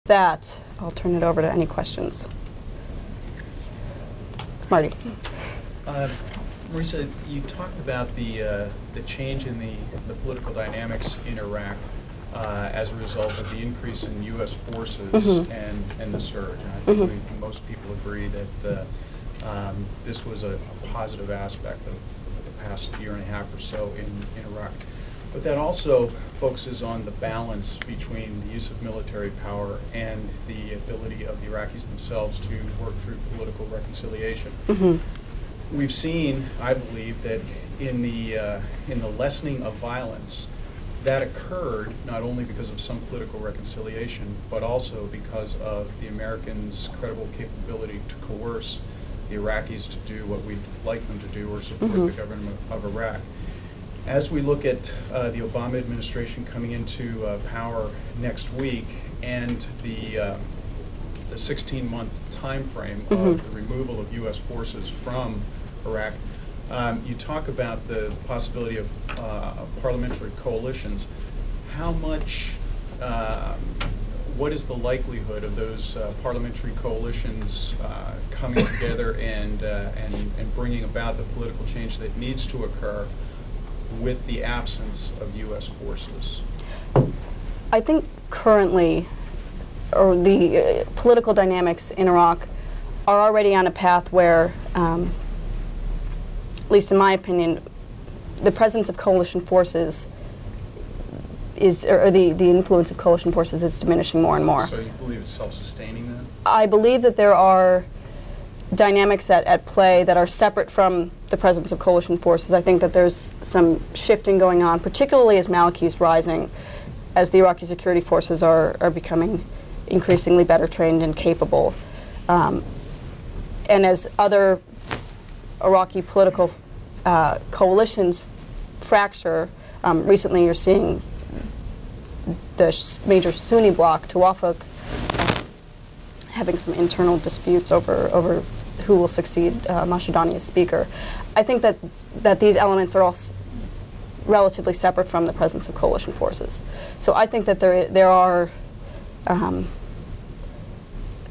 that, I'll turn it over to any questions. Marty. Marisa, you talked about the change in the political dynamics in Iraq as a result of the increase in U.S. forces and the surge. And I think most people agree that this was a positive aspect of the past year and a half or so in Iraq. But that also focuses on the balance between the use of military power and the ability of the Iraqis themselves to work through political reconciliation. We've seen, I believe, that in the lessening of violence, that occurred not only because of some political reconciliation, but also because of the Americans' credible capability to coerce the Iraqis to do what we'd like them to do or support the government of Iraq. As we look at the Obama administration coming into power next week and the 16-month time frame of the removal of U.S. forces from Iraq, you talk about the possibility of parliamentary coalitions. How much, what is the likelihood of those parliamentary coalitions coming together and bringing about the political change that needs to occur with the absence of U.S. forces? I think currently, or the political dynamics in Iraq are already on a path where, at least in my opinion, the presence of coalition forces is, or the influence of coalition forces is diminishing more and more. So you believe it's self-sustaining then? I believe that there are dynamics at play that are separate from the presence of coalition forces. I think that there's some shifting going on, particularly as Maliki is rising, as the Iraqi security forces are becoming increasingly better trained and capable. And as other Iraqi political coalitions fracture, recently you're seeing the major Sunni bloc, Tawafuk, having some internal disputes over who will succeed Mashadani as speaker. I think that these elements are all relatively separate from the presence of coalition forces. So I think that there are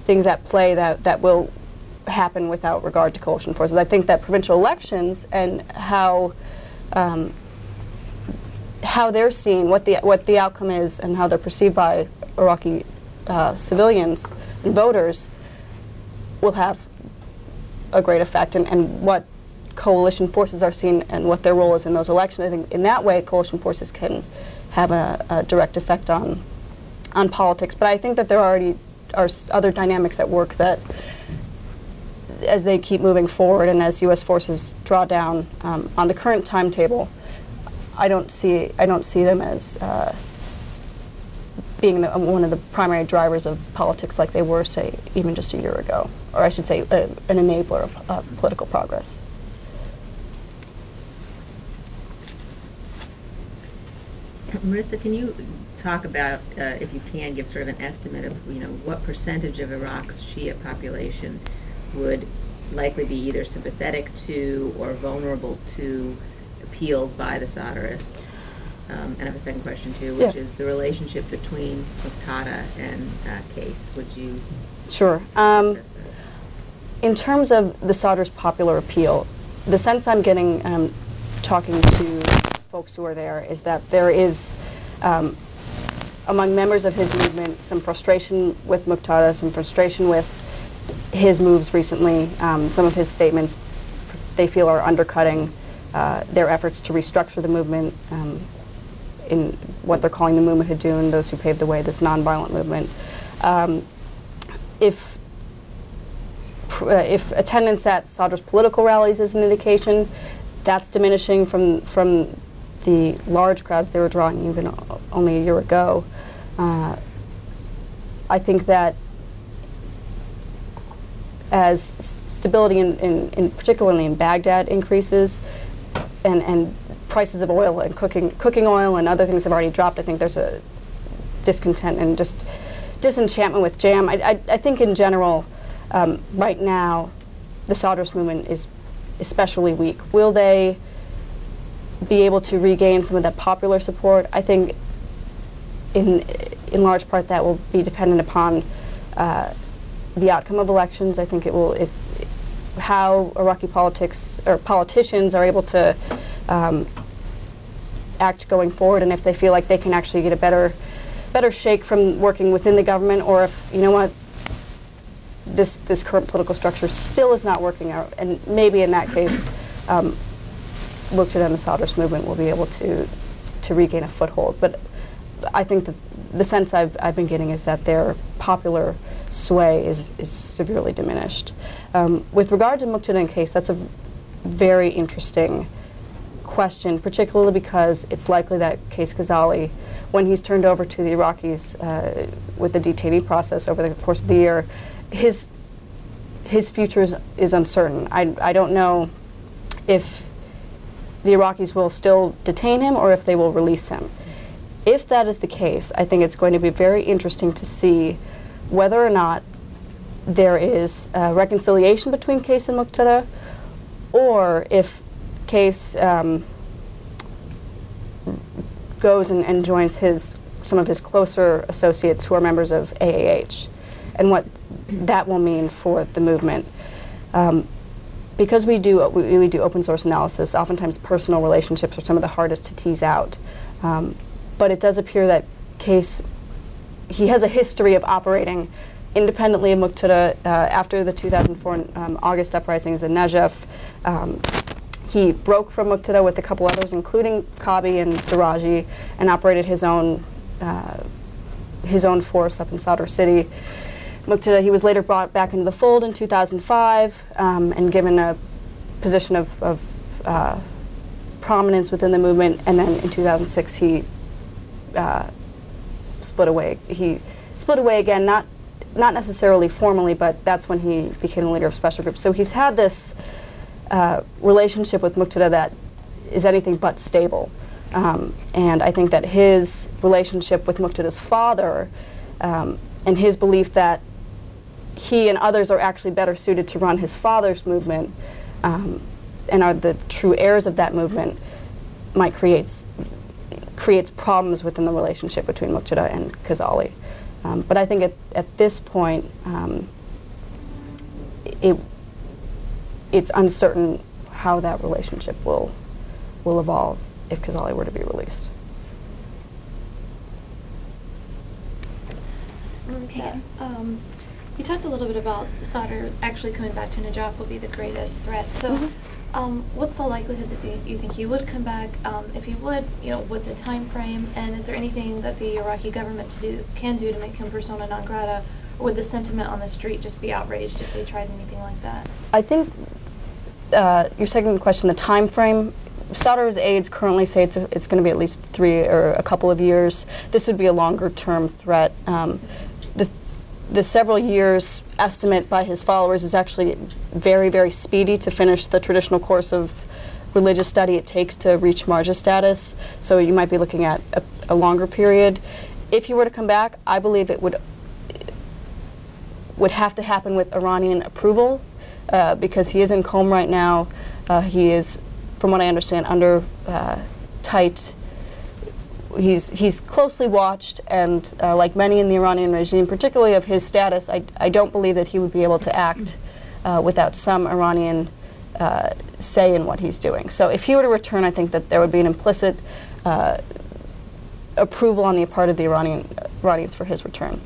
things at play that will happen without regard to coalition forces. I think that provincial elections and how they're seen, what the outcome is, and how they're perceived by Iraqi civilians and voters will have a great effect, and what coalition forces are seen and what their role is in those elections. I think in that way coalition forces can have a direct effect on politics. But I think that there already are other dynamics at work that, as they keep moving forward and as U.S. forces draw down on the current timetable, I don't see them as being one of the primary drivers of politics like they were, say, even just a year ago, or I should say an enabler of political progress. Marisa, can you talk about, if you can, give sort of an estimate of what percentage of Iraq's Shia population would likely be either sympathetic to or vulnerable to appeals by the Sadrists? And I have a second question too, which is the relationship between Muqtada and Case. Would you? Sure. In terms of the Sadrist popular appeal, the sense I'm getting talking to folks who are there is that there is, among members of his movement, some frustration with Muqtada, some frustration with his moves recently. Some of his statements they feel are undercutting their efforts to restructure the movement in what they're calling the Mujahideen, those who paved the way, this nonviolent movement. If attendance at Sadrist political rallies is an indication, that's diminishing from the large crowds they were drawing even only a year ago. I think that as stability in particularly in Baghdad increases, and prices of oil and cooking oil and other things have already dropped, I think there's a discontent and just disenchantment with JAM. I think in general, right now, the Sadrist movement is especially weak. Will they be able to regain some of that popular support? I think in in large part that will be dependent upon the outcome of elections. I think it will, how Iraqi politics or politicians are able to act going forward, and if they feel like they can actually get a better shake from working within the government, or if, you know what, this current political structure still is not working out, and maybe in that case, Muqtada and the Sadrist movement will be able to regain a foothold. But I think that the sense I've been getting is that their popular sway is severely diminished. With regard to Muqtada and case, that's a very interesting question, particularly because it's likely that Case Ghazali, when he's turned over to the Iraqis with the detainee process over the course of the year, his future is uncertain. I don't know if the Iraqis will still detain him or if they will release him. If that is the case, I think it's going to be very interesting to see whether or not there is reconciliation between Case and Muqtada, or if Case goes and joins some of his closer associates who are members of AAH, and what that will mean for the movement. Because we do open source analysis, oftentimes personal relationships are some of the hardest to tease out. But it does appear that Case, he has a history of operating independently of Muqtada. After the 2004 August uprisings in Najaf, he broke from Muqtada with a couple others, including Kabi and Daraji, and operated his own force up in Sadr City. Muqtada, he was later brought back into the fold in 2005 and given a position of prominence within the movement, and then in 2006 he split away. He split away again, not necessarily formally, but that's when he became the leader of special groups. So he's had this relationship with Muqtada that is anything but stable. And I think that his relationship with Muqtada's father and his belief that he and others are actually better suited to run his father's movement and are the true heirs of that movement might creates problems within the relationship between Muqtada and Ghazali. But I think at this point, it's uncertain how that relationship will evolve if Ghazali were to be released. Marisa, you talked a little bit about Sadr actually coming back to Najaf will be the greatest threat. So, what's the likelihood that you think he would come back? If he would, what's the time frame? And is there anything that the Iraqi government can do to make him persona non grata? Or would the sentiment on the street just be outraged if they tried anything like that? I think your second question, the time frame. Sadr's aides currently say it's going to be at least 3 or a couple of years. This would be a longer-term threat. The several years estimate by his followers is actually very, very speedy to finish the traditional course of religious study it takes to reach marja status. So you might be looking at a longer period. If he were to come back, I believe it would have to happen with Iranian approval because he is in Qom right now. He is, from what I understand, under tight. He's closely watched, and like many in the Iranian regime, particularly of his status, I don't believe that he would be able to act without some Iranian say in what he's doing. So if he were to return, I think that there would be an implicit approval on the part of the Iranians for his return.